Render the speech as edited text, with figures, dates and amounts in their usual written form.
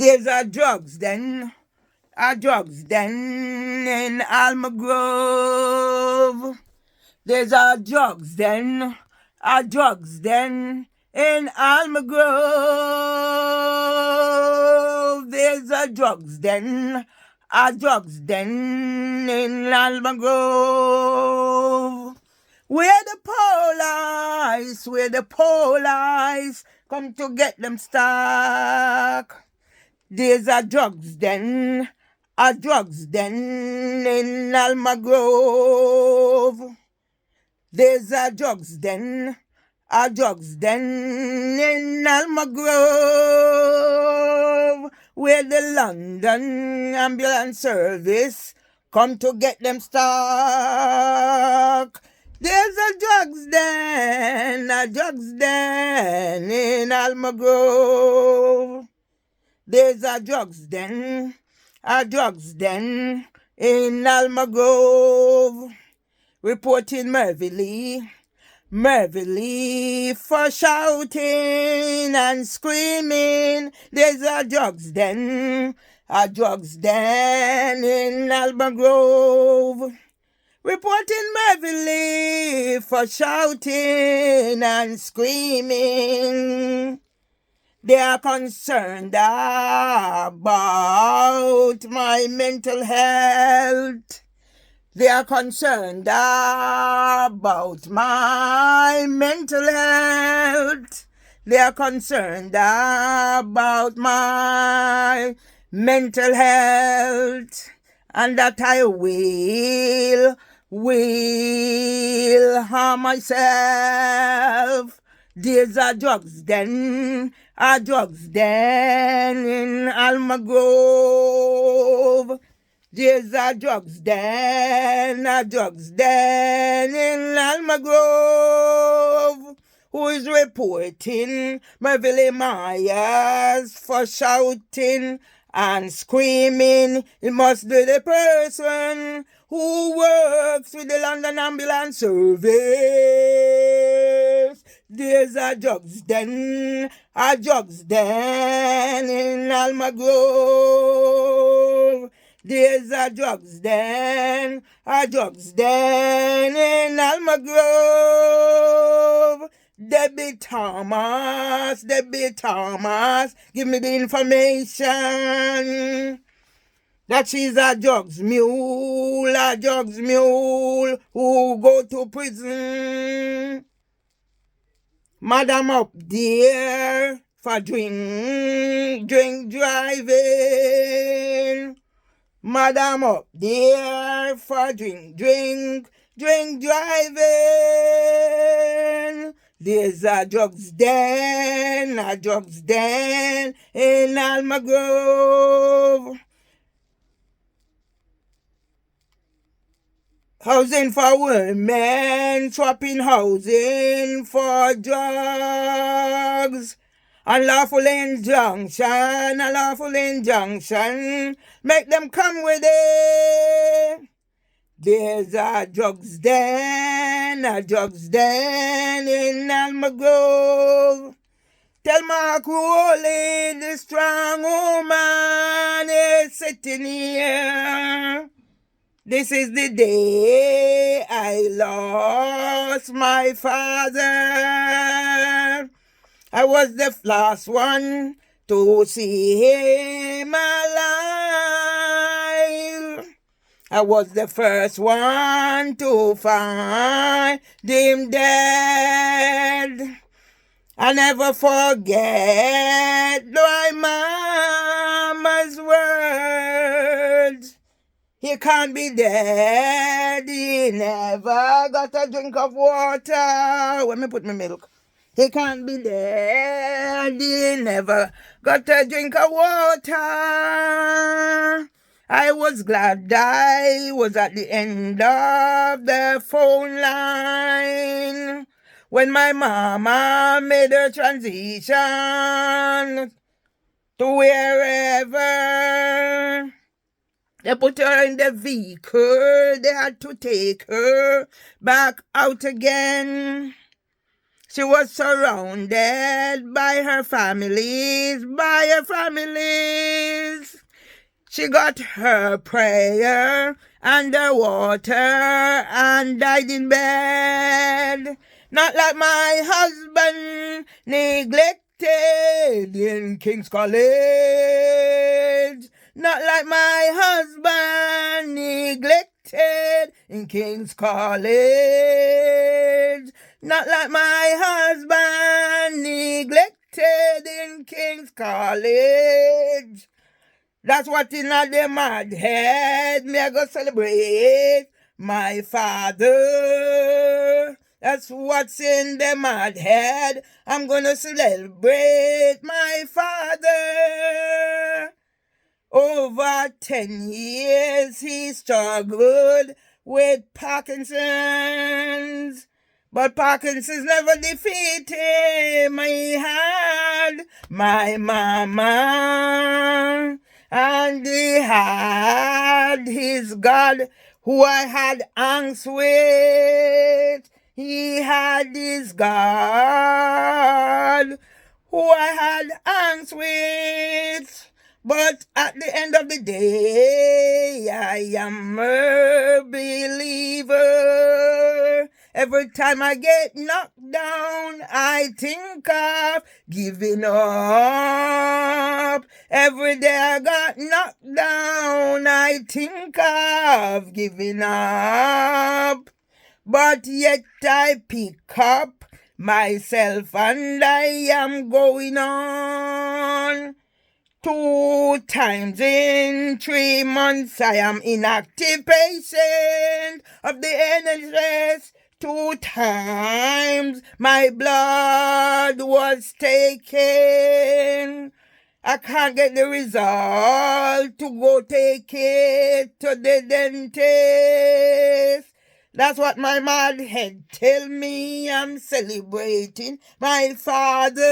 There's a drugs den in Almagrove. There's a drugs den in Almagrove. There's a drugs den in Almagrove. Where the police come to get them stock. There's a drugs den in Almagrove. There's a drugs den in Almagrove, where the London ambulance service come to get them stock. There's a drugs den in Almagrove. There's a drugs den in Almagrove. Reporting Mervy Lee for shouting and screaming. There's a drugs den in Almagrove. Reporting Mervy Lee for shouting and screaming. They are concerned about my mental health. They are concerned about my mental health. They are concerned about my mental health. And that I will harm myself. There's a drugs den in Almagrove. There's a drugs den in Almagrove. Who is reporting Mervy Myers for shouting and screaming? It must be the person who works with the London Ambulance Service. There's a drugs den in Almagrove. There's a drugs den in Almagrove. Debbie Thomas, give me the information that she's a drugs mule who go to prison. Madam up there for drink driving. Madam up there for drink driving. There's a drugs den in Almagrove. Housing for women, swapping housing for drugs. Unlawful injunction, make them come with it. There's a drugs den in Almagrove. Tell Mark Rowley, the strong woman is sitting here. This is the day I lost my father. I was the last one to see him alive. I was the first one to find him dead. I never forget my mama's words. He can't be dead. He never got a drink of water. Let me put my milk. He can't be dead. He never got a drink of water. I was glad I was at the end of the phone line when my mama made her transition to wherever. They put her in the vehicle. They had to take her back out again. She was surrounded by her family. She got her prayer underwater and died in bed. Not like my husband, neglected in King's College. Not like my husband, neglected in King's College. Not like my husband, neglected in King's College. That's what in the mad head. Me I go celebrate my father. That's what's in the mad head. I'm gonna celebrate my father. Over 10 years he struggled with Parkinson's. But Parkinson's never defeated him. He had my mama. And he had his God, who I had angst with. He had his God, who I had angst with. But at the end of the day, I am a believer. Every time I get knocked down, I think of giving up. Every day I got knocked down, I think of giving up. But yet I pick up myself and I am going on. 2 times in 3 months I am inactive patient of the NHS. 2 times my blood was taken. I can't get the result to go take it to the dentist. That's what my mad head tell me. I'm celebrating my father.